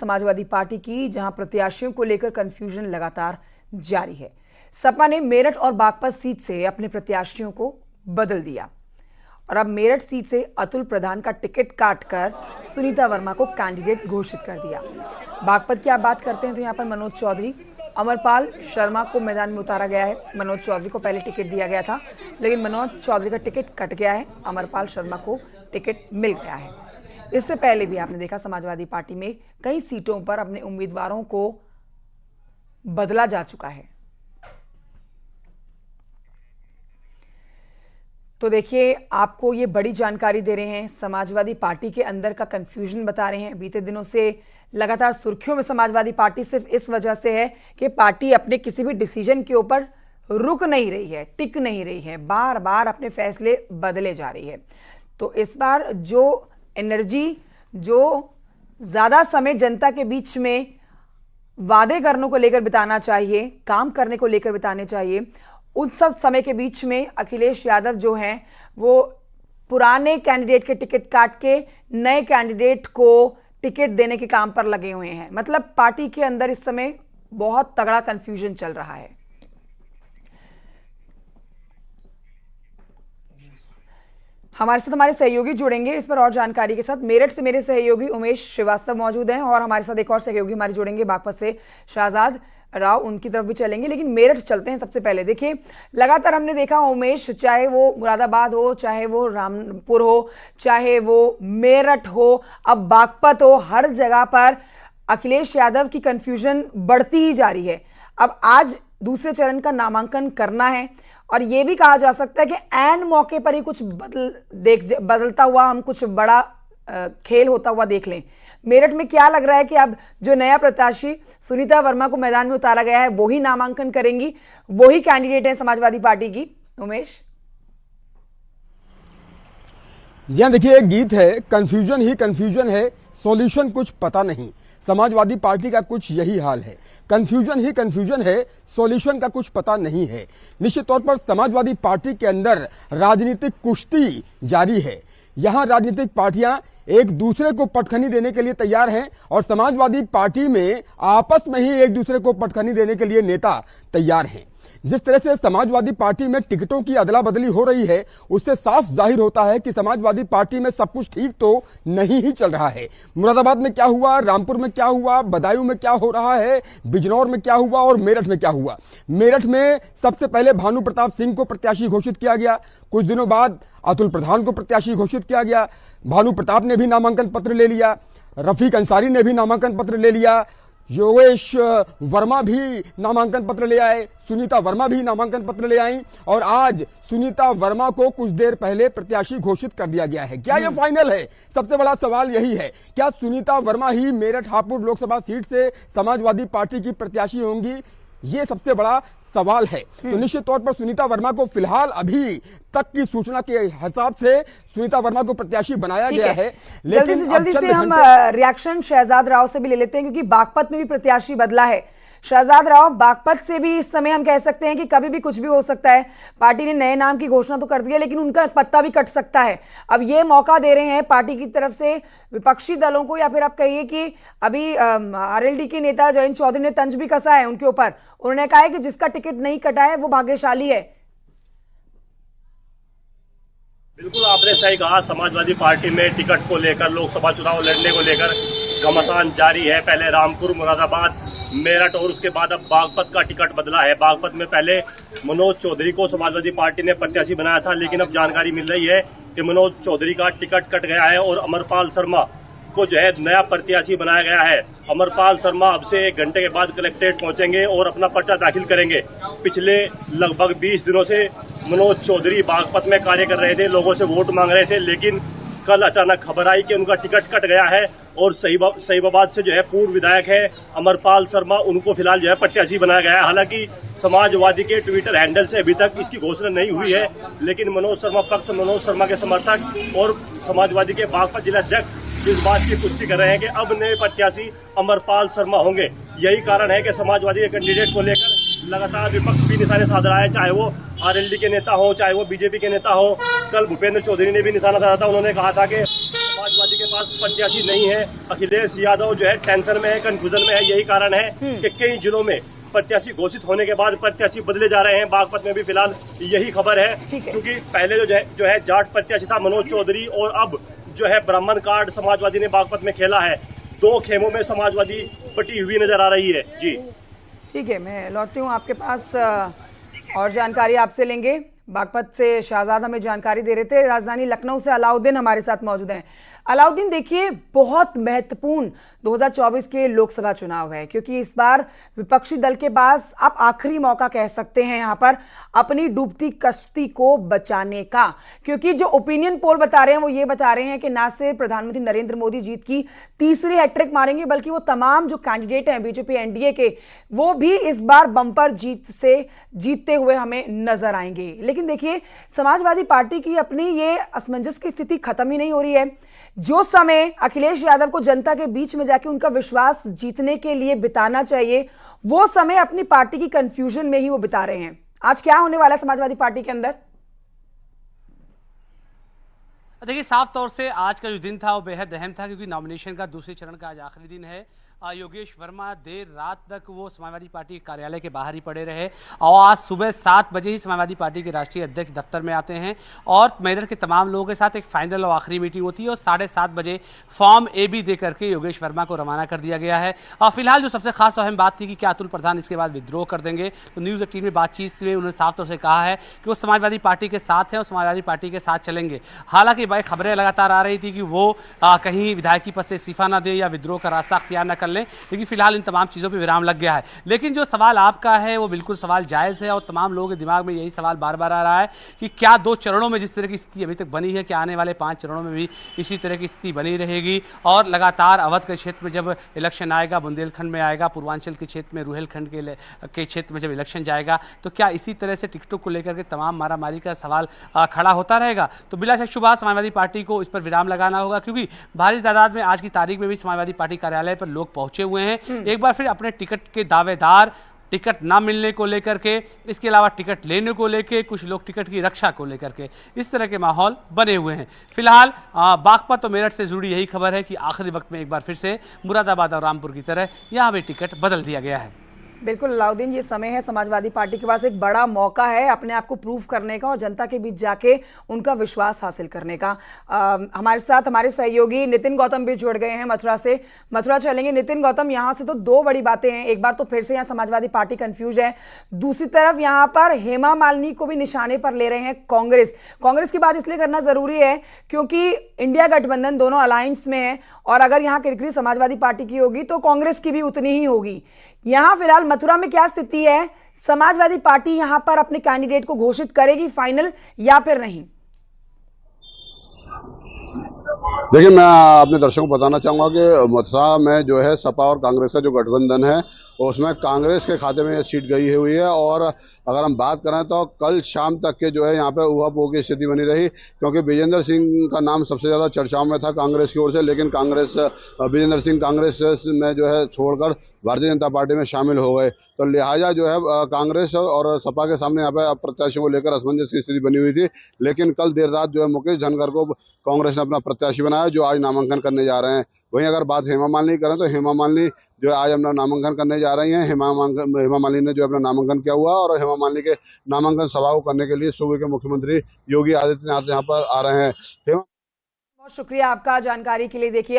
Samajwadi party की, जहां प्रत्याशियों को लेकर कंफ्यूजन लगातार जारी है। सपा ने मेरठ और बागपत सीट से अपने प्रत्याशियों को बदल दिया और अब मेरठ सीट से अतुल प्रधान का टिकट काटकर सुनीता वर्मा को कैंडिडेट घोषित कर दिया। बागपत की आप बात करते हैं तो यहाँ पर मनोज चौधरी, अमरपाल शर्मा को मैदान में उतारा गया है। मनोज चौधरी को पहले टिकट दिया गया था, लेकिन मनोज चौधरी का टिकट कट गया है। अमरपाल शर्मा को टिकट मिल गया है। इससे पहले भी आपने देखा समाजवादी पार्टी में कई सीटों पर अपने उम्मीदवारों को बदला जा चुका है। तो देखिए, आपको ये बड़ी जानकारी दे रहे हैं, समाजवादी पार्टी के अंदर का कंफ्यूजन बता रहे हैं। बीते दिनों से लगातार सुर्खियों में समाजवादी पार्टी सिर्फ इस वजह से है कि पार्टी अपने किसी भी डिसीजन के ऊपर रुक नहीं रही है, टिक नहीं रही है, बार बार अपने फैसले बदले जा रही है। तो इस बार जो एनर्जी, जो ज़्यादा समय जनता के बीच में वादे करने को लेकर बिताना चाहिए, काम करने को लेकर बिताने चाहिए, उस सब समय के बीच में अखिलेश यादव जो हैं वो पुराने कैंडिडेट के टिकट काट के नए कैंडिडेट को टिकट देने के काम पर लगे हुए हैं। मतलब पार्टी के अंदर इस समय बहुत तगड़ा कंफ्यूजन चल रहा है। हमारे साथ हमारे सहयोगी जुड़ेंगे इस पर और जानकारी के साथ। मेरठ से मेरे सहयोगी उमेश श्रीवास्तव मौजूद हैं और हमारे साथ एक और सहयोगी हमारे जुड़ेंगे बागपत से शहजाद राव, उनकी तरफ भी चलेंगे। लेकिन मेरठ चलते हैं सबसे पहले। देखिए, लगातार हमने देखा उमेश, चाहे वो मुरादाबाद हो, चाहे वो रामपुर हो, चाहे वो मेरठ हो, अब बागपत हो, हर जगह पर अखिलेश यादव की कंफ्यूजन बढ़ती ही जा रही है। अब आज दूसरे चरण का नामांकन करना है और यह भी कहा जा सकता है कि ऐन मौके पर ही कुछ बदलता हुआ हम कुछ बड़ा खेल होता हुआ देख लें। मेरठ में क्या लग रहा है कि अब जो नया प्रत्याशी सुनीता वर्मा को मैदान में उतारा गया है वही नामांकन करेंगी, वही कैंडिडेट है समाजवादी पार्टी की? उमेश जी देखिए, एक गीत है, कंफ्यूजन ही कंफ्यूजन है, सॉल्यूशन कुछ पता नहीं। समाजवादी पार्टी का कुछ यही हाल है, कंफ्यूजन ही कंफ्यूजन है, सॉल्यूशन का कुछ पता नहीं है। निश्चित तौर पर समाजवादी पार्टी के अंदर राजनीतिक कुश्ती जारी है। यहां राजनीतिक पार्टियां एक दूसरे को पटखनी देने के लिए तैयार हैं और समाजवादी पार्टी में आपस में ही एक दूसरे को पटखनी देने के लिए नेता तैयार हैं। जिस तरह से समाजवादी पार्टी में टिकटों की अदला बदली हो रही है, उससे साफ जाहिर होता है कि समाजवादी पार्टी में सब कुछ ठीक तो नहीं ही चल रहा है। मुरादाबाद में क्या हुआ, रामपुर में क्या हुआ, बदायूं में क्या हो रहा है, बिजनौर में क्या हुआ और मेरठ में क्या हुआ। मेरठ में सबसे पहले भानु प्रताप सिंह को प्रत्याशी घोषित किया गया, कुछ दिनों बाद अतुल प्रधान को प्रत्याशी घोषित किया गया। भानु प्रताप ने भी नामांकन पत्र ले लिया, रफीक अंसारी ने भी नामांकन पत्र ले लिया, योगेश वर्मा भी नामांकन पत्र ले आए, सुनीता वर्मा भी नामांकन पत्र ले आई और आज सुनीता वर्मा को कुछ देर पहले प्रत्याशी घोषित कर दिया गया है। क्या यह फाइनल है? सबसे बड़ा सवाल यही है, क्या सुनीता वर्मा ही मेरठ हापुड़ लोकसभा सीट से समाजवादी पार्टी की प्रत्याशी होंगी? ये सबसे बड़ा सवाल है। तो निश्चित तौर पर सुनीता वर्मा को फिलहाल अभी तक की सूचना के हिसाब से सुनीता वर्मा को प्रत्याशी बनाया गया है। लेकिन जल्दी से हम रिएक्शन शहजाद राव से भी ले लेते हैं, क्योंकि बागपत में भी प्रत्याशी बदला है। शहजाद राव, बागपत से भी इस समय हम कह सकते हैं कि कभी भी कुछ भी हो सकता है। पार्टी ने नए नाम की घोषणा तो कर दी है, लेकिन उनका पत्ता भी कट सकता है। अब ये मौका दे रहे हैं पार्टी की तरफ से विपक्षी दलों को, या फिर आप कहिए कि अभी आरएलडी के नेता जयंत चौधरी ने तंज भी कसा है उनके ऊपर। उन्होंने कहा है कि जिसका टिकट नहीं कटा है वो भाग्यशाली है। बिल्कुल आपने सही कहा, समाजवादी पार्टी में टिकट को लेकर, लोकसभा चुनाव लड़ने को लेकर घमासान जारी है। पहले रामपुर, मुरादाबाद, मेरठ और उसके बाद अब बागपत का टिकट बदला है। बागपत में पहले मनोज चौधरी को समाजवादी पार्टी ने प्रत्याशी बनाया था, लेकिन अब जानकारी मिल रही है कि मनोज चौधरी का टिकट कट गया है और अमरपाल शर्मा को जो है नया प्रत्याशी बनाया गया है। अमरपाल शर्मा अब से 1 घंटे के बाद कलेक्ट्रेट पहुंचेंगे और अपना पर्चा दाखिल करेंगे। पिछले लगभग 20 दिनों से मनोज चौधरी बागपत में कार्य कर रहे थे, लोगों से वोट मांग रहे थे, लेकिन कल अचानक खबर आई कि उनका टिकट कट गया है और सहीबाबाद से जो है पूर्व विधायक है अमरपाल शर्मा, उनको फिलहाल जो है प्रत्याशी बनाया गया है। हालांकि समाजवादी के ट्विटर हैंडल से अभी तक इसकी घोषणा नहीं हुई है, लेकिन मनोज शर्मा के समर्थक और समाजवादी के बागपत जिला अध्यक्ष इस बात की पुष्टि कर रहे हैं कि अब नए प्रत्याशी अमरपाल शर्मा होंगे। यही कारण है कि समाजवादी के कैंडिडेट को लेकर लगातार विपक्ष भी निशाने साध रहा है, चाहे वो आरएलडी के नेता हो, चाहे वो बीजेपी के नेता हो। कल भूपेंद्र चौधरी ने भी निशाना साधा था, उन्होंने कहा था कि समाजवादी के पास प्रत्याशी नहीं है। अखिलेश यादव जो है टेंशन में है, कंफ्यूजन में है। यही कारण है कि कई जिलों में प्रत्याशी घोषित होने के बाद प्रत्याशी बदले जा रहे हैं। बागपत में भी फिलहाल यही खबर है, क्योंकि पहले जो है जाट प्रत्याशी था मनोज चौधरी, और अब जो है ब्राह्मण कार्ड समाजवादी ने बागपत में खेला है। 2 खेमों में समाजवादी बटी हुई नजर आ रही है। जी ठीक है, मैं लौटती हूँ आपके पास और जानकारी आपसे लेंगे। बागपत से शाहजाद हमें जानकारी दे रहे थे। राजधानी लखनऊ से अलाउद्दीन हमारे साथ मौजूद हैं। अलाउद्दीन, देखिए, बहुत महत्वपूर्ण 2024 के लोकसभा चुनाव है, क्योंकि इस बार विपक्षी दल के पास आप आखिरी मौका कह सकते हैं यहां पर अपनी डूबती कश्ती को बचाने का, क्योंकि जो ओपिनियन पोल बता रहे हैं वो ये बता रहे हैं कि ना सिर्फ प्रधानमंत्री नरेंद्र मोदी जीत की तीसरी हैट्रिक मारेंगे, बल्कि वो तमाम जो कैंडिडेट हैं बीजेपी एनडीए के, वो भी इस बार बंपर जीत से जीतते हुए हमें नजर आएंगे। लेकिन देखिए, समाजवादी पार्टी की अपनी ये असमंजस की स्थिति खत्म ही नहीं हो रही है। जो समय अखिलेश यादव को जनता के बीच में जाके उनका विश्वास जीतने के लिए बिताना चाहिए, वो समय अपनी पार्टी की कंफ्यूजन में ही वो बिता रहे हैं। आज क्या होने वाला है समाजवादी पार्टी के अंदर? देखिए, साफ तौर से आज का जो दिन था वो बेहद अहम था, क्योंकि नॉमिनेशन का दूसरे चरण का आज आखिरी दिन है। योगेश वर्मा देर रात तक वो समाजवादी पार्टी के कार्यालय के बाहर ही पड़े रहे, और आज सुबह 7 बजे ही समाजवादी पार्टी के राष्ट्रीय अध्यक्ष दफ्तर में आते हैं और मेरठ के तमाम लोगों के साथ एक फाइनल और आखिरी मीटिंग होती है, और 7:30 बजे फॉर्म ए बी दे करके योगेश वर्मा को रवाना कर दिया गया है। और फिलहाल जो सबसे खास और अहम बात थी कि क्या अतुल प्रधान इसके बाद विद्रोह कर देंगे, तो न्यूज़ 18 में बातचीत में उन्होंने साफ तौर से कहा है कि वो समाजवादी पार्टी के साथ हैं और समाजवादी पार्टी के साथ चलेंगे। हालांकि भाई खबरें लगातार आ रही थी कि वो कहीं विधायकी पद से इस्तीफा न दें या विद्रोह का रास्ता अख्तियार न कर लें, लेकिन फिलहाल इन तमाम चीज़ों पे विराम लग गया है। लेकिन जो सवाल आपका है वो बिल्कुल सवाल जायज़ है, और तमाम लोगों के दिमाग में यही सवाल बार बार आ रहा है कि क्या 2 चरणों में जिस तरह की स्थिति अभी तक बनी है, क्या आने वाले 5 चरणों में भी इसी तरह की स्थिति बनी रहेगी? और लगातार अवध के क्षेत्र में जब इलेक्शन आएगा, बुंदेलखंड में आएगा, पूर्वांचल के क्षेत्र में रुहेलखंड के क्षेत्र में जब इलेक्शन जाएगा, तो क्या इसी तरह से टिकटों को लेकर के तमाम मारामारी का सवाल खड़ा होता रहेगा? तो बिला शक शुबा समाजवादी पार्टी को इस पर विराम लगाना होगा, क्योंकि भारी तादाद में आज की तारीख में भी समाजवादी पार्टी कार्यालय पर लोग पहुंचे हुए हैं। एक बार फिर अपने टिकट के दावेदार, टिकट ना मिलने को लेकर के, इसके अलावा टिकट लेने को लेकर, कुछ लोग टिकट की रक्षा को लेकर के, इस तरह के माहौल बने हुए हैं। फिलहाल बागपत और मेरठ से जुड़ी यही खबर है कि आखिरी वक्त में एक बार फिर से मुरादाबाद और रामपुर की तरह यहां भी टिकट बदल दिया गया है। बिल्कुल अलाउद्दीन, ये समय है समाजवादी पार्टी के पास एक बड़ा मौका है अपने आप को प्रूव करने का और जनता के बीच जाके उनका विश्वास हासिल करने का। हमारे साथ हमारे सहयोगी नितिन गौतम भी जुड़ गए हैं मथुरा से। मथुरा चलेंगे नितिन गौतम। यहाँ से तो 2 बड़ी बातें हैं। एक बार तो फिर से यहाँ समाजवादी पार्टी कंफ्यूज है, दूसरी तरफ यहाँ पर हेमा मालिनी को भी निशाने पर ले रहे हैं कांग्रेस की बात इसलिए करना जरूरी है क्योंकि इंडिया गठबंधन दोनों अलायंस में है, और अगर यहाँ किरकिरी समाजवादी पार्टी की होगी तो कांग्रेस की भी उतनी ही होगी। यहां फिलहाल मथुरा में क्या स्थिति है? समाजवादी पार्टी यहां पर अपने कैंडिडेट को घोषित करेगी फाइनल या फिर नहीं? देखिए, मैं अपने दर्शकों को बताना चाहूंगा कि मथुरा में जो है सपा और कांग्रेस का जो गठबंधन है उसमें कांग्रेस के खाते में ये सीट गई हुई है। और अगर हम बात करें तो कल शाम तक के जो है यहाँ पे ऊहापोह की स्थिति बनी रही, क्योंकि विजेंद्र सिंह का नाम सबसे ज्यादा चर्चाओं में था कांग्रेस की ओर से, लेकिन विजेंद्र सिंह कांग्रेस में जो है छोड़कर भारतीय जनता पार्टी में शामिल हो गए। तो लिहाजा जो है कांग्रेस और सपा के सामने यहाँ पे प्रत्याशियों को लेकर असमंजस की स्थिति बनी हुई थी। लेकिन कल देर रात जो है मुकेश धनखड़ को कांग्रेस ने अपना प्रत्याशी बनाया, जो आज नामांकन करने जा रहे हैं। वहीं अगर बात हेमा मालिनी करें तो हेमा मालिनी जो है आज अपना नामांकन करने जा रही हैं। हेमा मालिनी ने जो अपना नामांकन किया हुआ, और हेमा मालिनी के नामांकन सभा को करने के लिए सूबे के मुख्यमंत्री योगी आदित्यनाथ यहाँ पर आ रहे हैं। बहुत शुक्रिया आपका जानकारी के लिए। देखिए